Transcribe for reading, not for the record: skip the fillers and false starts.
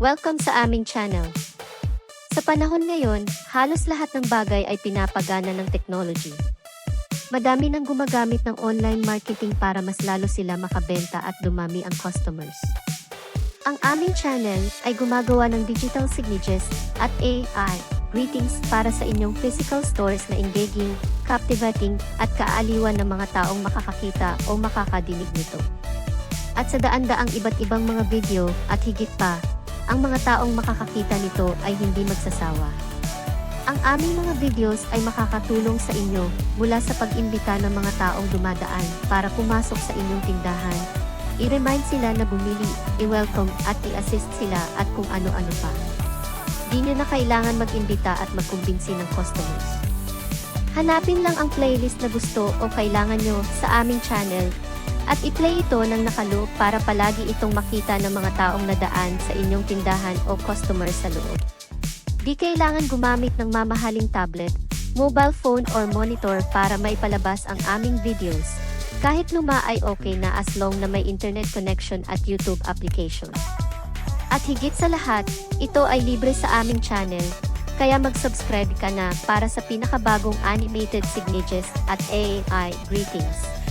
Welcome sa aming channel. Sa panahon ngayon, halos lahat ng bagay ay pinapagana ng technology. Madami nang gumagamit ng online marketing para mas lalo sila makabenta at dumami ang customers. Ang aming channel ay gumagawa ng digital signatures at AI greetings para sa inyong physical stores na engaging, captivating, at kaaliwan ng mga taong makakakita o makakadinig nito. At sa daan-daang iba't ibang mga video at higit pa, ang mga taong makakakita nito ay hindi magsasawa. Ang aming mga videos ay makakatulong sa inyo mula sa pag-imbita ng mga taong dumadaan para pumasok sa inyong tindahan, i-remind sila na bumili, i-welcome at i-assist sila at kung ano-ano pa. Di nyo na kailangan mag-imbita at magkumbinsi ng customers. Hanapin lang ang playlist na gusto o kailangan nyo sa aming channel at i-play ito ng nakaloop para palagi itong makita ng mga taong nadaan sa inyong tindahan o customer sa loob. Di kailangan gumamit ng mamahaling tablet, mobile phone or monitor para maipalabas ang aming videos. Kahit luma ay okay na as long na may internet connection at YouTube application. At higit sa lahat, ito ay libre sa aming channel, kaya mag-subscribe ka na para sa pinakabagong animated signatures at AI greetings.